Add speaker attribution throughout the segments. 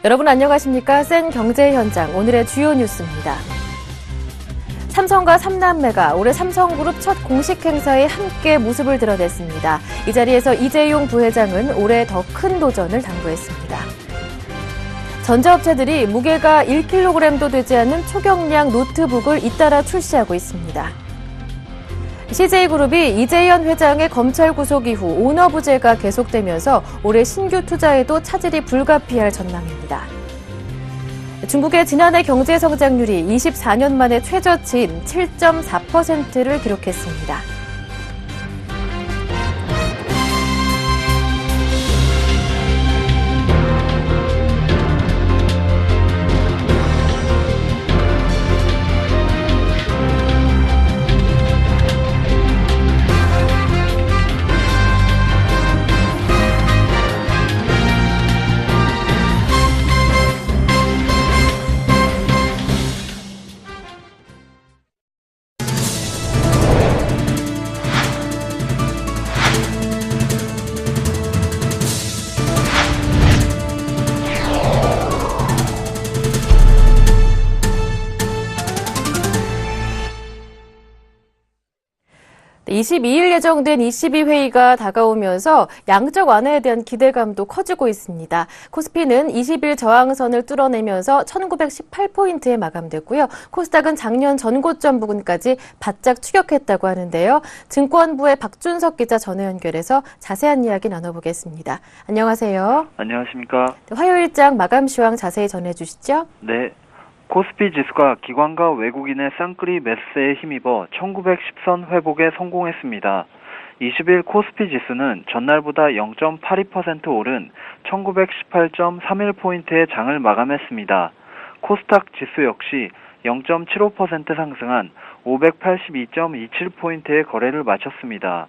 Speaker 1: 여러분 안녕하십니까? 센 경제 현장 오늘의 주요 뉴스입니다. 삼성과 삼남매가 올해 삼성그룹 첫 공식 행사에 함께 모습을 드러냈습니다. 이 자리에서 이재용 부회장은 올해 더 큰 도전을 당부했습니다. 전자업체들이 무게가 1kg도 되지 않는 초경량 노트북을 잇따라 출시하고 있습니다. CJ그룹이 이재현 회장의 검찰 구속 이후 오너부재가 계속되면서 올해 신규 투자에도 차질이 불가피할 전망입니다. 중국의 지난해 경제 성장률이 24년 만에 최저치인 7.4%를 기록했습니다. 네, 22일 예정된 ECB 회의가 다가오면서 양적 완화에 대한 기대감도 커지고 있습니다. 코스피는 20일 저항선을 뚫어내면서 1918포인트에 마감됐고요. 코스닥은 작년 전고점 부근까지 바짝 추격했다고 하는데요. 증권부의 박준석 기자 전화 연결해서 자세한 이야기 나눠보겠습니다. 안녕하세요.
Speaker 2: 안녕하십니까.
Speaker 1: 네, 화요일장 마감 시황 자세히 전해주시죠.
Speaker 2: 네. 코스피 지수가 기관과 외국인의 쌍끌이 매수세에 힘입어 1910선 회복에 성공했습니다. 20일 코스피 지수는 전날보다 0.82% 오른 1918.31포인트의 장을 마감했습니다. 코스닥 지수 역시 0.75% 상승한 582.27포인트의 거래를 마쳤습니다.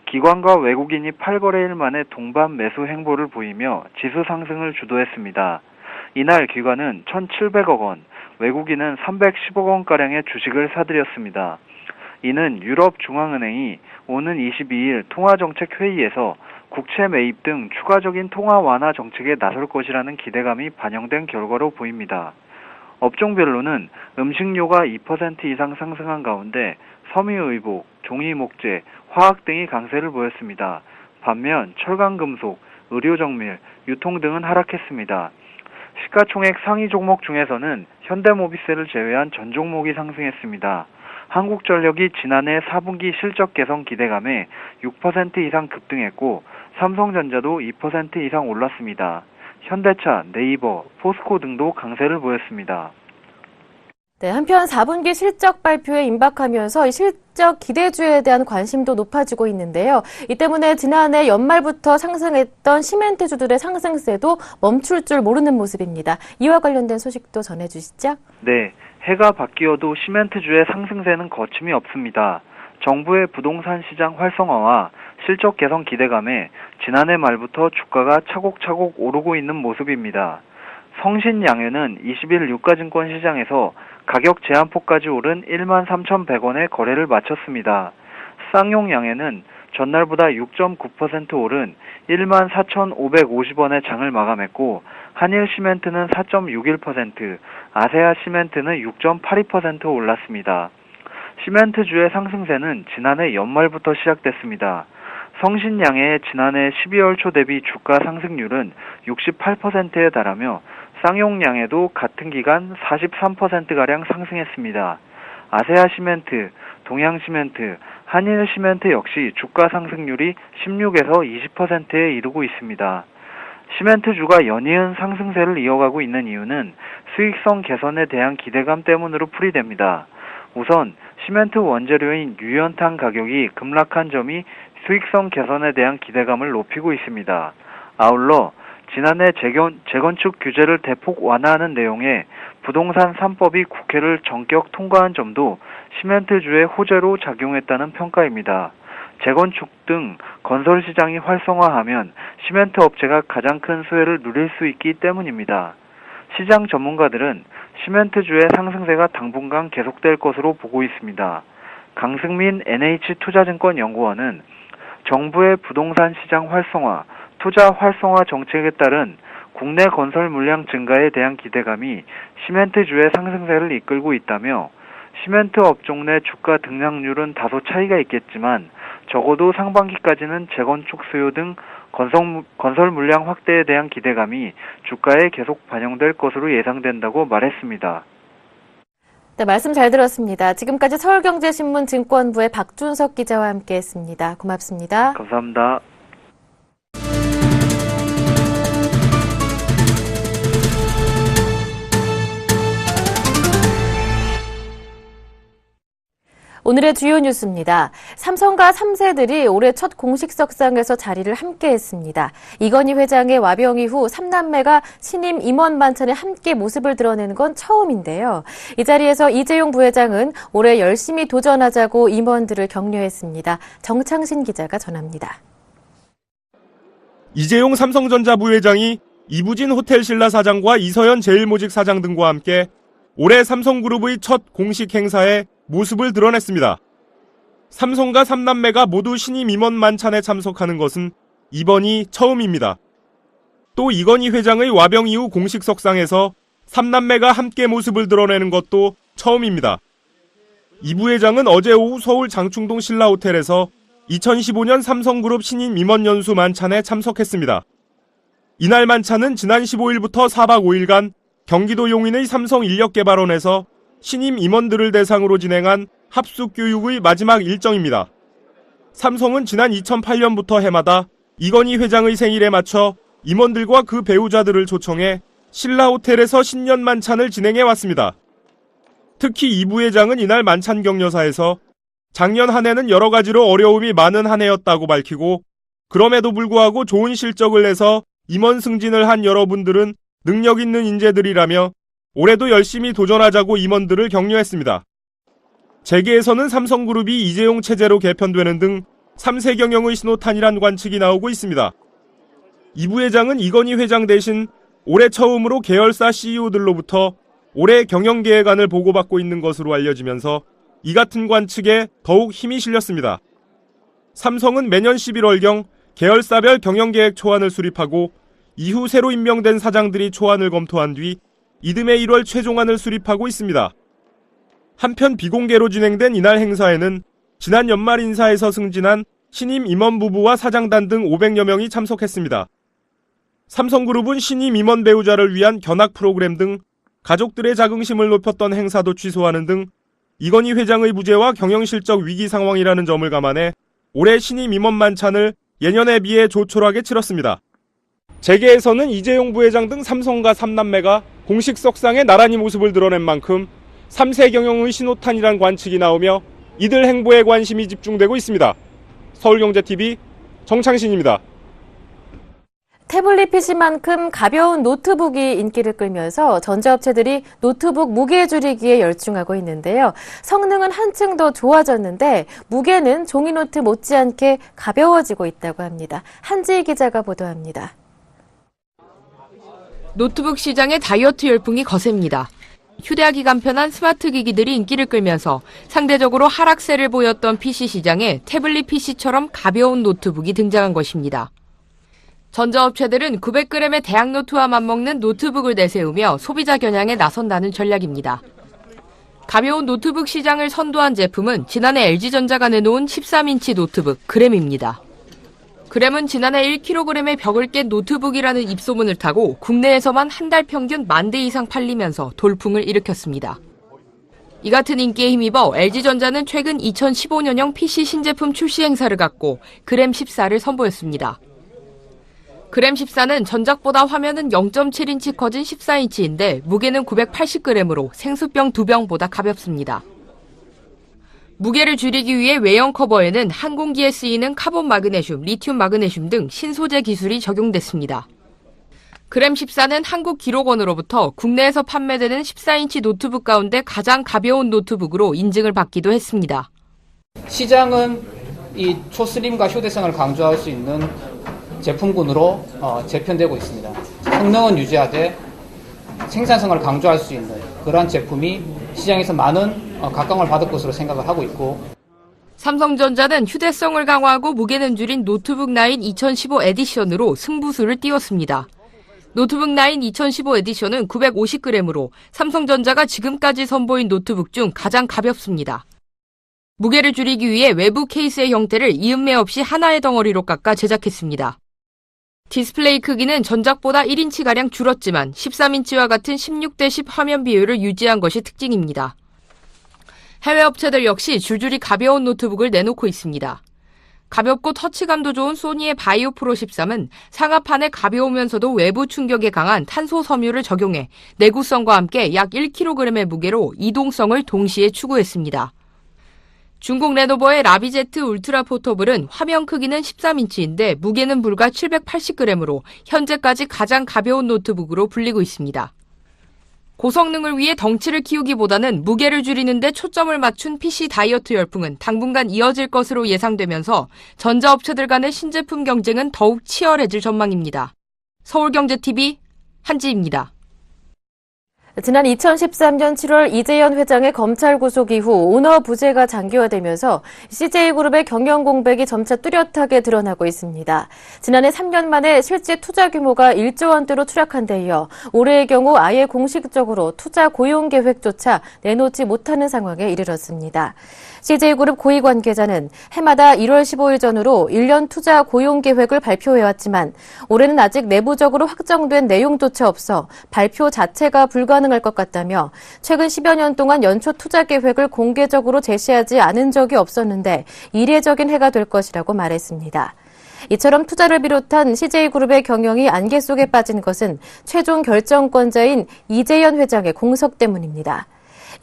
Speaker 2: 기관과 외국인이 8거래일 만에 동반 매수 행보를 보이며 지수 상승을 주도했습니다. 이날 기관은 1,700억 원, 외국인은 310억 원가량의 주식을 사들였습니다. 이는 유럽중앙은행이 오는 22일 통화정책회의에서 국채 매입 등 추가적인 통화 완화 정책에 나설 것이라는 기대감이 반영된 결과로 보입니다. 업종별로는 음식료가 2% 이상 상승한 가운데 섬유의복, 종이목재, 화학 등이 강세를 보였습니다. 반면 철강금속, 의료정밀, 유통 등은 하락했습니다. 시가총액 상위 종목 중에서는 현대모비스를 제외한 전 종목이 상승했습니다. 한국전력이 지난해 4분기 실적 개선 기대감에 6% 이상 급등했고 삼성전자도 2% 이상 올랐습니다. 현대차, 네이버, 포스코 등도 강세를 보였습니다.
Speaker 1: 네, 한편 4분기 실적 발표에 임박하면서 실적 기대주에 대한 관심도 높아지고 있는데요. 이 때문에 지난해 연말부터 상승했던 시멘트주들의 상승세도 멈출 줄 모르는 모습입니다. 이와 관련된 소식도 전해주시죠.
Speaker 2: 네, 해가 바뀌어도 시멘트주의 상승세는 거침이 없습니다. 정부의 부동산 시장 활성화와 실적 개선 기대감에 지난해 말부터 주가가 차곡차곡 오르고 있는 모습입니다. 성신양해는 20일 유가증권 시장에서 가격 제한폭까지 오른 13,100원에 거래를 마쳤습니다. 쌍용양해는 전날보다 6.9% 오른 14,550원에 장을 마감했고 한일시멘트는 4.61%, 아세아시멘트는 6.82% 올랐습니다. 시멘트주의 상승세는 지난해 연말부터 시작됐습니다. 성신양해의 지난해 12월 초 대비 주가 상승률은 68%에 달하며 쌍용양해도 같은 기간 43%가량 상승했습니다. 아세아시멘트, 동양시멘트, 한일시멘트 역시 주가 상승률이 16에서 20%에 이르고 있습니다. 시멘트주가 연이은 상승세를 이어가고 있는 이유는 수익성 개선에 대한 기대감 때문으로 풀이됩니다. 우선 시멘트 원재료인 유연탄 가격이 급락한 점이 수익성 개선에 대한 기대감을 높이고 있습니다. 아울러 지난해 재건축 규제를 대폭 완화하는 내용의 부동산 3법이 국회를 전격 통과한 점도 시멘트주의 호재로 작용했다는 평가입니다. 재건축 등 건설 시장이 활성화하면 시멘트 업체가 가장 큰 수혜를 누릴 수 있기 때문입니다. 시장 전문가들은 시멘트주의 상승세가 당분간 계속될 것으로 보고 있습니다. 강승민 NH투자증권 연구원은 정부의 부동산 시장 활성화, 투자 활성화 정책에 따른 국내 건설 물량 증가에 대한 기대감이 시멘트주의 상승세를 이끌고 있다며 시멘트 업종 내 주가 등락률은 다소 차이가 있겠지만 적어도 상반기까지는 재건축 수요 등 건설 물량 확대에 대한 기대감이 주가에 계속 반영될 것으로 예상된다고 말했습니다.
Speaker 1: 네, 말씀 잘 들었습니다. 지금까지 서울경제신문 증권부의 박준석 기자와 함께했습니다. 고맙습니다.
Speaker 2: 감사합니다.
Speaker 1: 오늘의 주요 뉴스입니다. 삼성과 3세들이 올해 첫 공식 석상에서 자리를 함께했습니다. 이건희 회장의 와병 이후 3남매가 신임 임원 만찬에 함께 모습을 드러내는 건 처음인데요. 이 자리에서 이재용 부회장은 올해 열심히 도전하자고 임원들을 격려했습니다. 정창신 기자가 전합니다.
Speaker 3: 이재용 삼성전자 부회장이 이부진 호텔신라 사장과 이서연 제일모직 사장 등과 함께 올해 삼성그룹의 첫 공식 행사에 모습을 드러냈습니다. 삼성과 3남매가 모두 신임 임원 만찬에 참석하는 것은 이번이 처음입니다. 또 이건희 회장의 와병 이후 공식 석상에서 3남매가 함께 모습을 드러내는 것도 처음입니다. 이 부회장은 어제 오후 서울 장충동 신라호텔에서 2015년 삼성그룹 신임 임원 연수 만찬에 참석했습니다. 이날 만찬은 지난 15일부터 4박 5일간 경기도 용인의 삼성인력개발원에서 신임 임원들을 대상으로 진행한 합숙교육의 마지막 일정입니다. 삼성은 지난 2008년부터 해마다 이건희 회장의 생일에 맞춰 임원들과 그 배우자들을 초청해 신라호텔에서 신년 만찬을 진행해 왔습니다. 특히 이 부회장은 이날 만찬 격려사에서 작년 한 해는 여러 가지로 어려움이 많은 한 해였다고 밝히고 그럼에도 불구하고 좋은 실적을 내서 임원 승진을 한 여러분들은 능력 있는 인재들이라며 올해도 열심히 도전하자고 임원들을 격려했습니다. 재계에서는 삼성그룹이 이재용 체제로 개편되는 등 3세 경영의 신호탄이란 관측이 나오고 있습니다. 이 부회장은 이건희 회장 대신 올해 처음으로 계열사 CEO들로부터 올해 경영계획안을 보고받고 있는 것으로 알려지면서 이 같은 관측에 더욱 힘이 실렸습니다. 삼성은 매년 11월경 계열사별 경영계획 초안을 수립하고 이후 새로 임명된 사장들이 초안을 검토한 뒤 이듬해 1월 최종안을 수립하고 있습니다. 한편 비공개로 진행된 이날 행사에는 지난 연말 인사에서 승진한 신임 임원 부부와 사장단 등 500여 명이 참석했습니다. 삼성그룹은 신임 임원 배우자를 위한 견학 프로그램 등 가족들의 자긍심을 높였던 행사도 취소하는 등 이건희 회장의 부재와 경영실적 위기 상황이라는 점을 감안해 올해 신임 임원 만찬을 예년에 비해 조촐하게 치렀습니다. 재계에서는 이재용 부회장 등 삼성과 3남매가 공식 석상에 나란히 모습을 드러낸 만큼 3세 경영의 신호탄이란 관측이 나오며 이들 행보에 관심이 집중되고 있습니다. 서울경제TV 정창신입니다.
Speaker 1: 태블릿 PC만큼 가벼운 노트북이 인기를 끌면서 전자업체들이 노트북 무게 줄이기에 열중하고 있는데요. 성능은 한층 더 좋아졌는데 무게는 종이노트 못지않게 가벼워지고 있다고 합니다. 한지희 기자가 보도합니다.
Speaker 4: 노트북 시장의 다이어트 열풍이 거셉니다. 휴대하기 간편한 스마트 기기들이 인기를 끌면서 상대적으로 하락세를 보였던 PC 시장에 태블릿 PC처럼 가벼운 노트북이 등장한 것입니다. 전자업체들은 900g의 대학노트와 맞먹는 노트북을 내세우며 소비자 겨냥에 나선다는 전략입니다. 가벼운 노트북 시장을 선도한 제품은 지난해 LG전자가 내놓은 13인치 노트북 그램입니다. 그램은 지난해 1kg의 벽을 깬 노트북이라는 입소문을 타고 국내에서만 한 달 평균 10,000대 이상 팔리면서 돌풍을 일으켰습니다. 이 같은 인기에 힘입어 LG전자는 최근 2015년형 PC 신제품 출시 행사를 갖고 그램 14를 선보였습니다. 그램 14는 전작보다 화면은 0.7인치 커진 14인치인데 무게는 980g으로 생수병 2병보다 가볍습니다. 무게를 줄이기 위해 외형 커버에는 항공기에 쓰이는 카본 마그네슘, 리튬 마그네슘 등 신소재 기술이 적용됐습니다. 그램 14는 한국기록원으로부터 국내에서 판매되는 14인치 노트북 가운데 가장 가벼운 노트북으로 인증을 받기도 했습니다.
Speaker 5: 시장은 이 초슬림과 휴대성을 강조할 수 있는 제품군으로 재편되고 있습니다. 성능은 유지하되 생산성을 강조할 수 있는 그러한 제품이 시장에서 많은 각광을 받을 것으로 생각을 하고 있고
Speaker 4: 삼성전자는 휴대성을 강화하고 무게는 줄인 노트북 9 2015 에디션으로 승부수를 띄웠습니다. 노트북 9 2015 에디션은 950g으로 삼성전자가 지금까지 선보인 노트북 중 가장 가볍습니다. 무게를 줄이기 위해 외부 케이스의 형태를 이음매 없이 하나의 덩어리로 깎아 제작했습니다. 디스플레이 크기는 전작보다 1인치가량 줄었지만 13인치와 같은 16:10 화면 비율을 유지한 것이 특징입니다. 해외 업체들 역시 줄줄이 가벼운 노트북을 내놓고 있습니다. 가볍고 터치감도 좋은 소니의 바이오 프로 13은 상하판에 가벼우면서도 외부 충격에 강한 탄소 섬유를 적용해 내구성과 함께 약 1kg의 무게로 이동성을 동시에 추구했습니다. 중국 레노버의 라비제트 울트라 포터블은 화면 크기는 13인치인데 무게는 불과 780g으로 현재까지 가장 가벼운 노트북으로 불리고 있습니다. 고성능을 위해 덩치를 키우기보다는 무게를 줄이는 데 초점을 맞춘 PC 다이어트 열풍은 당분간 이어질 것으로 예상되면서 전자업체들 간의 신제품 경쟁은 더욱 치열해질 전망입니다. 서울경제TV 한지입니다.
Speaker 1: 지난 2013년 7월 이재현 회장의 검찰 구속 이후 오너 부재가 장기화되면서 CJ그룹의 경영 공백이 점차 뚜렷하게 드러나고 있습니다. 지난해 3년 만에 실제 투자 규모가 1조 원대로 추락한 데 이어 올해의 경우 아예 공식적으로 투자 고용 계획조차 내놓지 못하는 상황에 이르렀습니다. CJ그룹 고위 관계자는 해마다 1월 15일 전후로 1년 투자 고용 계획을 발표해왔지만 올해는 아직 내부적으로 확정된 내용조차 없어 발표 자체가 불가능할 것 같다며 최근 10여 년 동안 연초 투자 계획을 공개적으로 제시하지 않은 적이 없었는데 이례적인 해가 될 것이라고 말했습니다. 이처럼 투자를 비롯한 CJ그룹의 경영이 안개 속에 빠진 것은 최종 결정권자인 이재현 회장의 공석 때문입니다.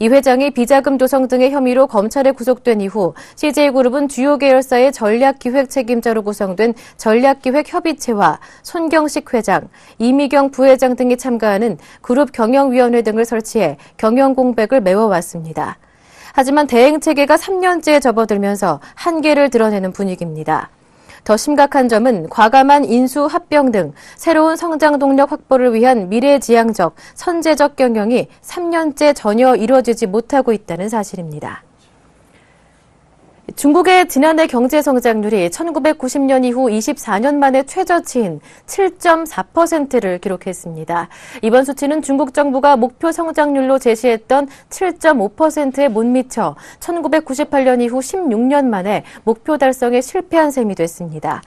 Speaker 1: 이 회장이 비자금 조성 등의 혐의로 검찰에 구속된 이후 CJ그룹은 주요 계열사의 전략기획 책임자로 구성된 전략기획협의체와 손경식 회장, 이미경 부회장 등이 참가하는 그룹 경영위원회 등을 설치해 경영 공백을 메워왔습니다. 하지만 대행체계가 3년째에 접어들면서 한계를 드러내는 분위기입니다. 더 심각한 점은 과감한 인수 합병 등 새로운 성장 동력 확보를 위한 미래지향적, 선제적 경영이 3년째 전혀 이루어지지 못하고 있다는 사실입니다. 중국의 지난해 경제 성장률이 1990년 이후 24년 만에 최저치인 7.4%를 기록했습니다. 이번 수치는 중국 정부가 목표 성장률로 제시했던 7.5%에 못 미쳐 1998년 이후 16년 만에 목표 달성에 실패한 셈이 됐습니다.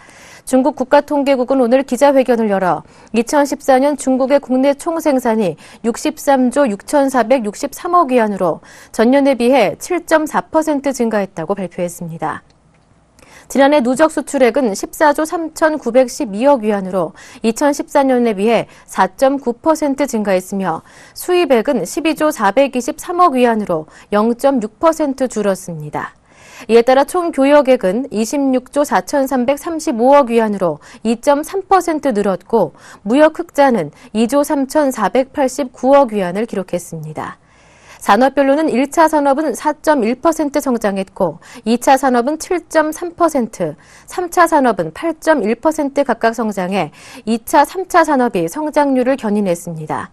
Speaker 1: 중국 국가통계국은 오늘 기자회견을 열어 2014년 중국의 국내 총생산이 63조 6,463억 위안으로 전년에 비해 7.4% 증가했다고 발표했습니다. 지난해 누적 수출액은 14조 3,912억 위안으로 2014년에 비해 4.9% 증가했으며 수입액은 12조 423억 위안으로 0.6% 줄었습니다. 이에 따라 총 교역액은 26조 4,335억 위안으로 2.3% 늘었고 무역 흑자는 2조 3,489억 위안을 기록했습니다. 산업별로는 1차 산업은 4.1% 성장했고 2차 산업은 7.3%, 3차 산업은 8.1% 각각 성장해 2차, 3차 산업이 성장률을 견인했습니다.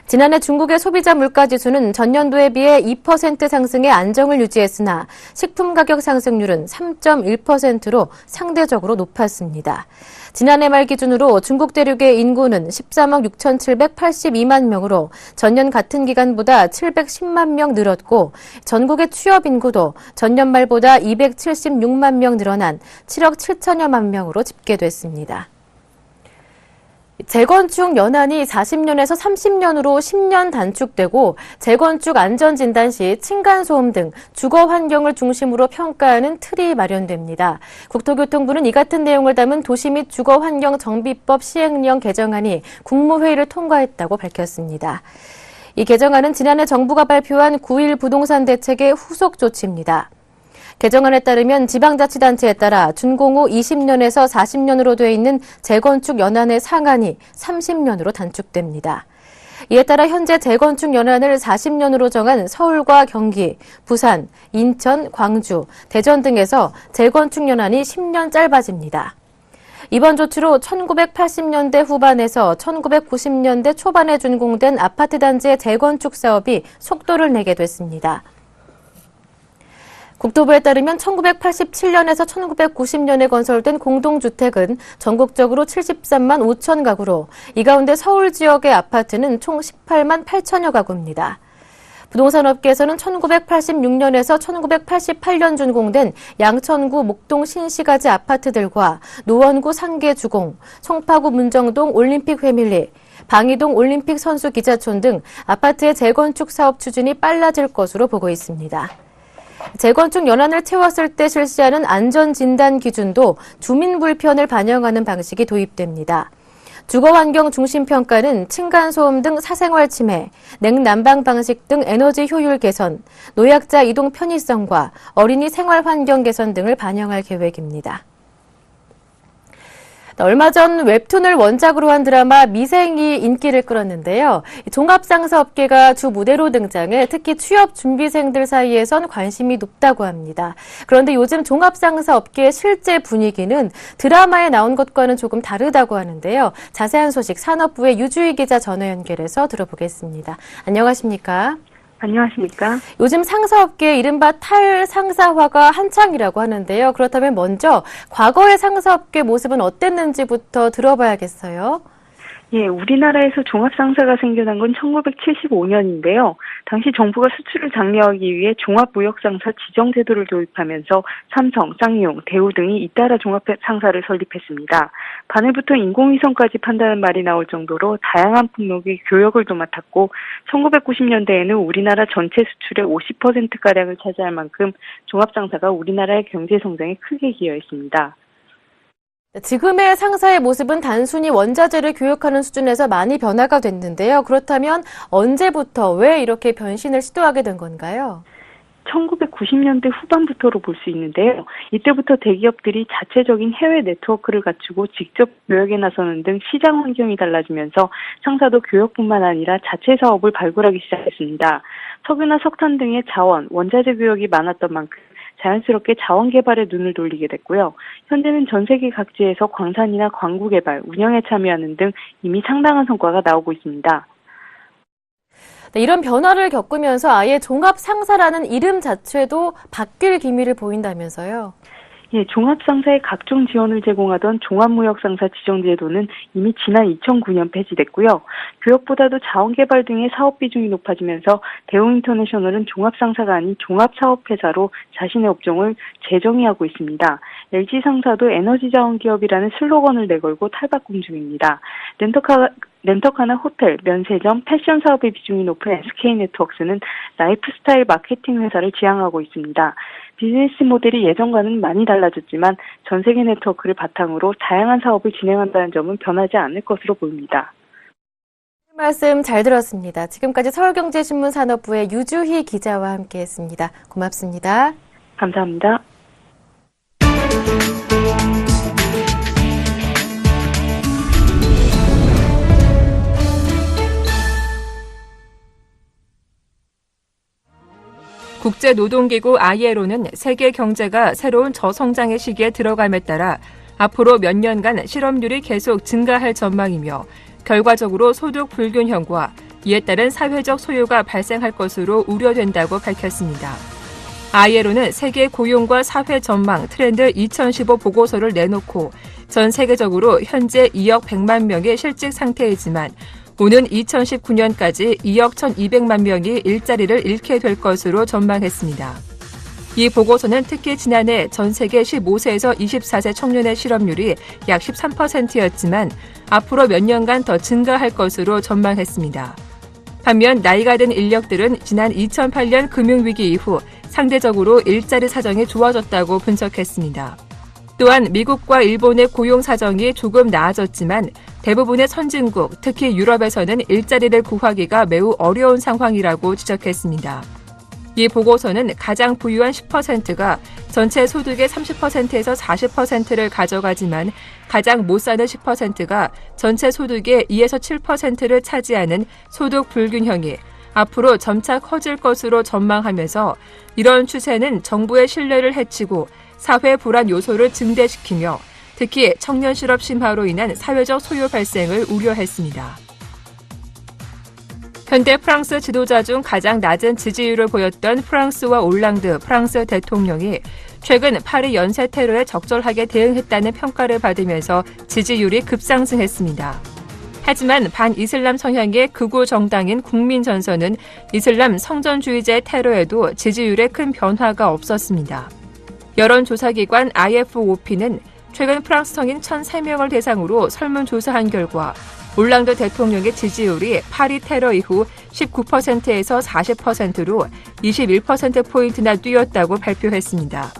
Speaker 1: 지난해 중국의 소비자 물가지수는 전년도에 비해 2% 상승의 안정을 유지했으나 식품 가격 상승률은 3.1%로 상대적으로 높았습니다. 지난해 말 기준으로 중국 대륙의 인구는 13억 6,782만 명으로 전년 같은 기간보다 710만 명 늘었고 전국의 취업 인구도 전년 말보다 276만 명 늘어난 7억 7천여만 명으로 집계됐습니다. 재건축 연한이 40년에서 30년으로 10년 단축되고 재건축 안전진단 시 층간소음 등 주거 환경을 중심으로 평가하는 틀이 마련됩니다. 국토교통부는 이 같은 내용을 담은 도시 및 주거 환경 정비법 시행령 개정안이 국무회의를 통과했다고 밝혔습니다. 이 개정안은 지난해 정부가 발표한 9.1 부동산 대책의 후속 조치입니다. 개정안에 따르면 지방자치단체에 따라 준공 후 20년에서 40년으로 돼 있는 재건축 연한의 상한이 30년으로 단축됩니다. 이에 따라 현재 재건축 연한을 40년으로 정한 서울과 경기, 부산, 인천, 광주, 대전 등에서 재건축 연한이 10년 짧아집니다. 이번 조치로 1980년대 후반에서 1990년대 초반에 준공된 아파트 단지의 재건축 사업이 속도를 내게 됐습니다. 국토부에 따르면 1987년에서 1990년에 건설된 공동주택은 전국적으로 73만 5천 가구로 이 가운데 서울 지역의 아파트는 총 18만 8천여 가구입니다. 부동산업계에서는 1986년에서 1988년 준공된 양천구 목동 신시가지 아파트들과 노원구 상계주공, 송파구 문정동 올림픽 회밀리, 방이동 올림픽 선수 기자촌 등 아파트의 재건축 사업 추진이 빨라질 것으로 보고 있습니다. 재건축 연한을 채웠을 때 실시하는 안전진단 기준도 주민 불편을 반영하는 방식이 도입됩니다. 주거환경 중심평가는 층간소음 등 사생활 침해, 냉난방 방식 등 에너지 효율 개선, 노약자 이동 편의성과 어린이 생활 환경 개선 등을 반영할 계획입니다. 얼마 전 웹툰을 원작으로 한 드라마 미생이 인기를 끌었는데요. 종합상사업계가 주 무대로 등장해 특히 취업 준비생들 사이에선 관심이 높다고 합니다. 그런데 요즘 종합상사업계의 실제 분위기는 드라마에 나온 것과는 조금 다르다고 하는데요. 자세한 소식 산업부의 유주희 기자 전화 연결해서 들어보겠습니다. 안녕하십니까?
Speaker 6: 안녕하십니까?
Speaker 1: 요즘 상사업계의 이른바 탈상사화가 한창이라고 하는데요. 그렇다면 먼저 과거의 상사업계 모습은 어땠는지부터 들어봐야겠어요.
Speaker 6: 예, 우리나라에서 종합상사가 생겨난 건 1975년인데요. 당시 정부가 수출을 장려하기 위해 종합무역상사 지정제도를 도입하면서 삼성, 쌍용, 대우 등이 잇따라 종합상사를 설립했습니다. 바늘부터 인공위성까지 판다는 말이 나올 정도로 다양한 품목의 교역을 도맡았고 1990년대에는 우리나라 전체 수출의 50%가량을 차지할 만큼 종합상사가 우리나라의 경제성장에 크게 기여했습니다.
Speaker 1: 지금의 상사의 모습은 단순히 원자재를 교역하는 수준에서 많이 변화가 됐는데요. 그렇다면 언제부터 왜 이렇게 변신을 시도하게 된 건가요?
Speaker 6: 1990년대 후반부터로 볼 수 있는데요. 이때부터 대기업들이 자체적인 해외 네트워크를 갖추고 직접 교역에 나서는 등 시장 환경이 달라지면서 상사도 교역뿐만 아니라 자체 사업을 발굴하기 시작했습니다. 석유나 석탄 등의 자원, 원자재 교역이 많았던 만큼 자연스럽게 자원 개발에 눈을 돌리게 됐고요. 현재는 전 세계 각지에서 광산이나 광구 개발, 운영에 참여하는 등 이미 상당한 성과가 나오고 있습니다.
Speaker 1: 네, 이런 변화를 겪으면서 아예 종합상사라는 이름 자체도 바뀔 기미를 보인다면서요?
Speaker 6: 예, 종합상사에 각종 지원을 제공하던 종합무역상사 지정제도는 이미 지난 2009년 폐지됐고요. 교역보다도 자원개발 등의 사업 비중이 높아지면서 대우인터내셔널은 종합상사가 아닌 종합사업회사로 자신의 업종을 재정의하고 있습니다. LG상사도 에너지자원기업이라는 슬로건을 내걸고 탈바꿈 중입니다. 렌터카나 호텔, 면세점, 패션 사업의 비중이 높은 SK네트워크스는 라이프스타일 마케팅 회사를 지향하고 있습니다. 비즈니스 모델이 예전과는 많이 달라졌지만 전 세계 네트워크를 바탕으로 다양한 사업을 진행한다는 점은 변하지 않을 것으로 보입니다.
Speaker 1: 말씀 잘 들었습니다. 지금까지 서울경제신문 산업부의 유주희 기자와 함께했습니다. 고맙습니다.
Speaker 6: 감사합니다.
Speaker 7: 국제노동기구 ILO는 세계 경제가 새로운 저성장의 시기에 들어감에 따라 앞으로 몇 년간 실업률이 계속 증가할 전망이며 결과적으로 소득 불균형과 이에 따른 사회적 소요가 발생할 것으로 우려된다고 밝혔습니다. ILO는 세계 고용과 사회 전망 트렌드 2015 보고서를 내놓고 전 세계적으로 현재 2억 100만 명의 실직 상태이지만 오는 2019년까지 2억 1,200만 명이 일자리를 잃게 될 것으로 전망했습니다. 이 보고서는 특히 지난해 전 세계 15세에서 24세 청년의 실업률이 약 13%였지만 앞으로 몇 년간 더 증가할 것으로 전망했습니다. 반면 나이가 든 인력들은 지난 2008년 금융위기 이후 상대적으로 일자리 사정이 좋아졌다고 분석했습니다. 또한 미국과 일본의 고용 사정이 조금 나아졌지만 대부분의 선진국, 특히 유럽에서는 일자리를 구하기가 매우 어려운 상황이라고 지적했습니다. 이 보고서는 가장 부유한 10%가 전체 소득의 30%에서 40%를 가져가지만 가장 못 사는 10%가 전체 소득의 2에서 7%를 차지하는 소득 불균형이 앞으로 점차 커질 것으로 전망하면서 이런 추세는 정부의 신뢰를 해치고 사회 불안 요소를 증대시키며 특히 청년 실업 심화로 인한 사회적 소요 발생을 우려했습니다. 현대 프랑스 지도자 중 가장 낮은 지지율을 보였던 프랑스와 올랑드 프랑스 대통령이 최근 파리 연쇄 테러에 적절하게 대응했다는 평가를 받으면서 지지율이 급상승했습니다. 하지만 반이슬람 성향의 극우 정당인 국민전선은 이슬람 성전주의자의 테러에도 지지율에 큰 변화가 없었습니다. 여론조사기관 IFOP는 최근 프랑스 성인 1,003명을 대상으로 설문조사한 결과 올랑드 대통령의 지지율이 파리 테러 이후 19%에서 40%로 21%포인트나 뛰었다고 발표했습니다.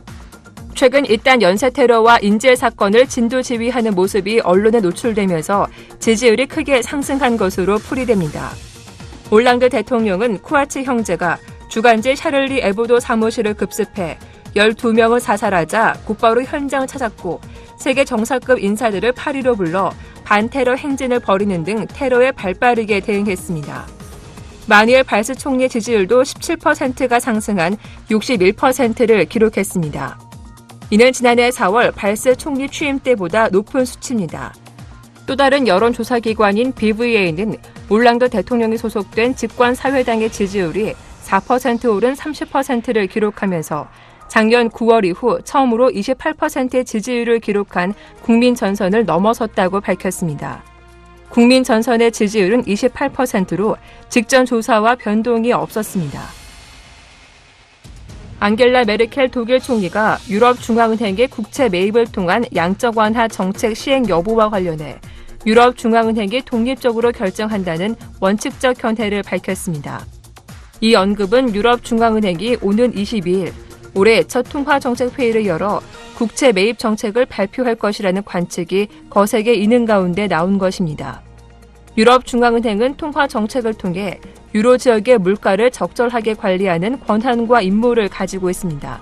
Speaker 7: 최근 잇단 연쇄 테러와 인질 사건을 진두지휘하는 모습이 언론에 노출되면서 지지율이 크게 상승한 것으로 풀이됩니다. 올랑드 대통령은 쿠아치 형제가 주간지 샤를리 에브도 사무실을 급습해 12명을 사살하자 곧바로 현장을 찾았고 세계 정상급 인사들을 파리로 불러 반테러 행진을 벌이는 등 테러에 발빠르게 대응했습니다. 마니엘 발스 총리의 지지율도 17%가 상승한 61%를 기록했습니다. 이는 지난해 4월 발스 총리 취임 때보다 높은 수치입니다. 또 다른 여론조사기관인 BVA는 올랑드 대통령이 소속된 집권사회당의 지지율이 4% 오른 30%를 기록하면서 작년 9월 이후 처음으로 28%의 지지율을 기록한 국민전선을 넘어섰다고 밝혔습니다. 국민전선의 지지율은 28%로 직전 조사와 변동이 없었습니다. 앙겔라 메르켈 독일 총리가 유럽중앙은행의 국채 매입을 통한 양적 완화 정책 시행 여부와 관련해 유럽중앙은행이 독립적으로 결정한다는 원칙적 견해를 밝혔습니다. 이 언급은 유럽중앙은행이 오는 22일 올해 첫 통화정책회의를 열어 국채 매입 정책을 발표할 것이라는 관측이 거세게 있는 가운데 나온 것입니다. 유럽중앙은행은 통화정책을 통해 유로 지역의 물가를 적절하게 관리하는 권한과 임무를 가지고 있습니다.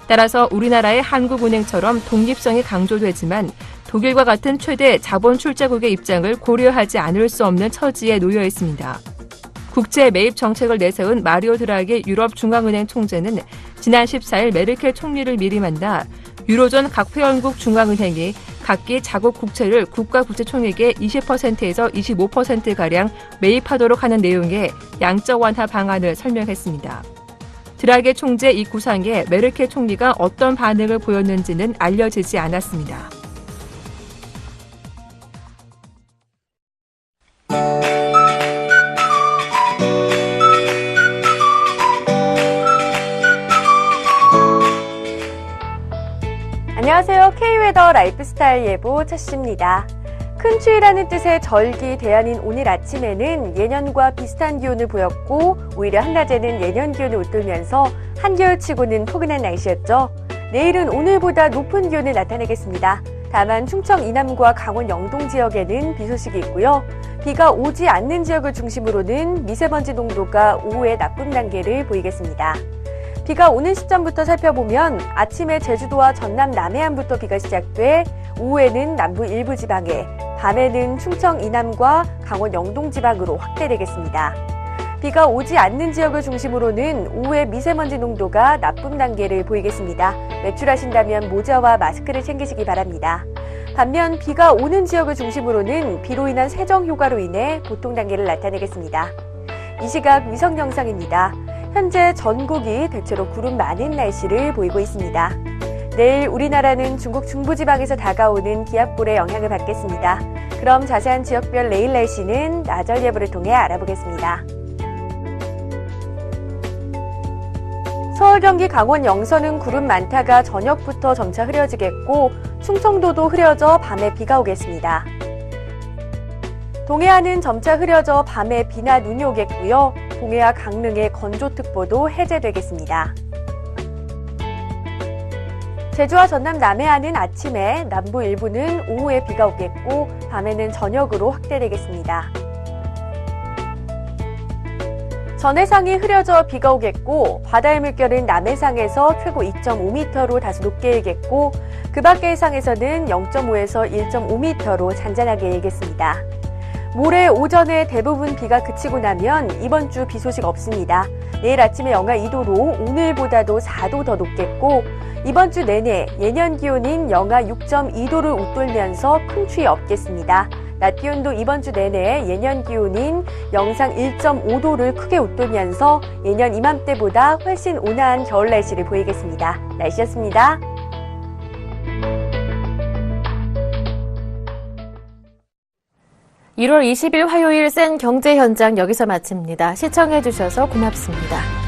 Speaker 7: 따라서 우리나라의 한국은행처럼 독립성이 강조되지만 독일과 같은 최대 자본 출자국의 입장을 고려하지 않을 수 없는 처지에 놓여 있습니다. 국채 매입 정책을 내세운 마리오 드라기 유럽중앙은행 총재는 지난 14일 메르켈 총리를 미리 만나 유로존 각 회원국 중앙은행이 각기 자국 국채를 국가국채총액의 20%에서 25%가량 매입하도록 하는 내용의 양적 완화 방안을 설명했습니다. 드라기 총재 이 구상에 메르켈 총리가 어떤 반응을 보였는지는 알려지지 않았습니다.
Speaker 8: 안녕하세요. K웨더 라이프스타일 예보 최씨입니다. 큰 추위라는 뜻의 절기 대안인 오늘 아침에는 예년과 비슷한 기온을 보였고 오히려 한낮에는 예년 기온을 웃돌면서 한겨울치고는 포근한 날씨였죠. 내일은 오늘보다 높은 기온을 나타내겠습니다. 다만 충청 이남과 강원 영동 지역에는 비 소식이 있고요. 비가 오지 않는 지역을 중심으로는 미세먼지 농도가 오후에 나쁨 단계를 보이겠습니다. 비가 오는 시점부터 살펴보면 아침에 제주도와 전남 남해안부터 비가 시작돼 오후에는 남부 일부 지방에, 밤에는 충청 이남과 강원 영동 지방으로 확대되겠습니다. 비가 오지 않는 지역을 중심으로는 오후에 미세먼지 농도가 나쁨 단계를 보이겠습니다. 외출하신다면 모자와 마스크를 챙기시기 바랍니다. 반면 비가 오는 지역을 중심으로는 비로 인한 세정 효과로 인해 보통 단계를 나타내겠습니다. 이 시각 위성 영상입니다. 현재 전국이 대체로 구름 많은 날씨를 보이고 있습니다. 내일 우리나라는 중국 중부지방에서 다가오는 기압골의 영향을 받겠습니다. 그럼 자세한 지역별 내일 날씨는 나절 예보를 통해 알아보겠습니다. 서울, 경기, 강원, 영서는 구름 많다가 저녁부터 점차 흐려지겠고 충청도도 흐려져 밤에 비가 오겠습니다. 동해안은 점차 흐려져 밤에 비나 눈이 오겠고요. 동해와 강릉의 건조특보도 해제되겠습니다. 제주와 전남 남해안은 아침에, 남부 일부는 오후에 비가 오겠고 밤에는 저녁으로 확대되겠습니다. 전해상이 흐려져 비가 오겠고 바다의 물결은 남해상에서 최고 2.5m로 다소 높게 일겠고 그 밖의 해상에서는 0.5에서 1.5m로 잔잔하게 일겠습니다. 모레 오전에 대부분 비가 그치고 나면 이번 주 비 소식 없습니다. 내일 아침에 영하 2도로 오늘보다도 4도 더 높겠고 이번 주 내내 예년 기온인 영하 6.2도를 웃돌면서 큰 추위 없겠습니다. 낮 기온도 이번 주 내내 예년 기온인 영상 1.5도를 크게 웃돌면서 예년 이맘때보다 훨씬 온화한 겨울 날씨를 보이겠습니다. 날씨였습니다. (1월 20일) 화요일 센 경제 현장 여기서 마칩니다. 시청해주셔서 고맙습니다.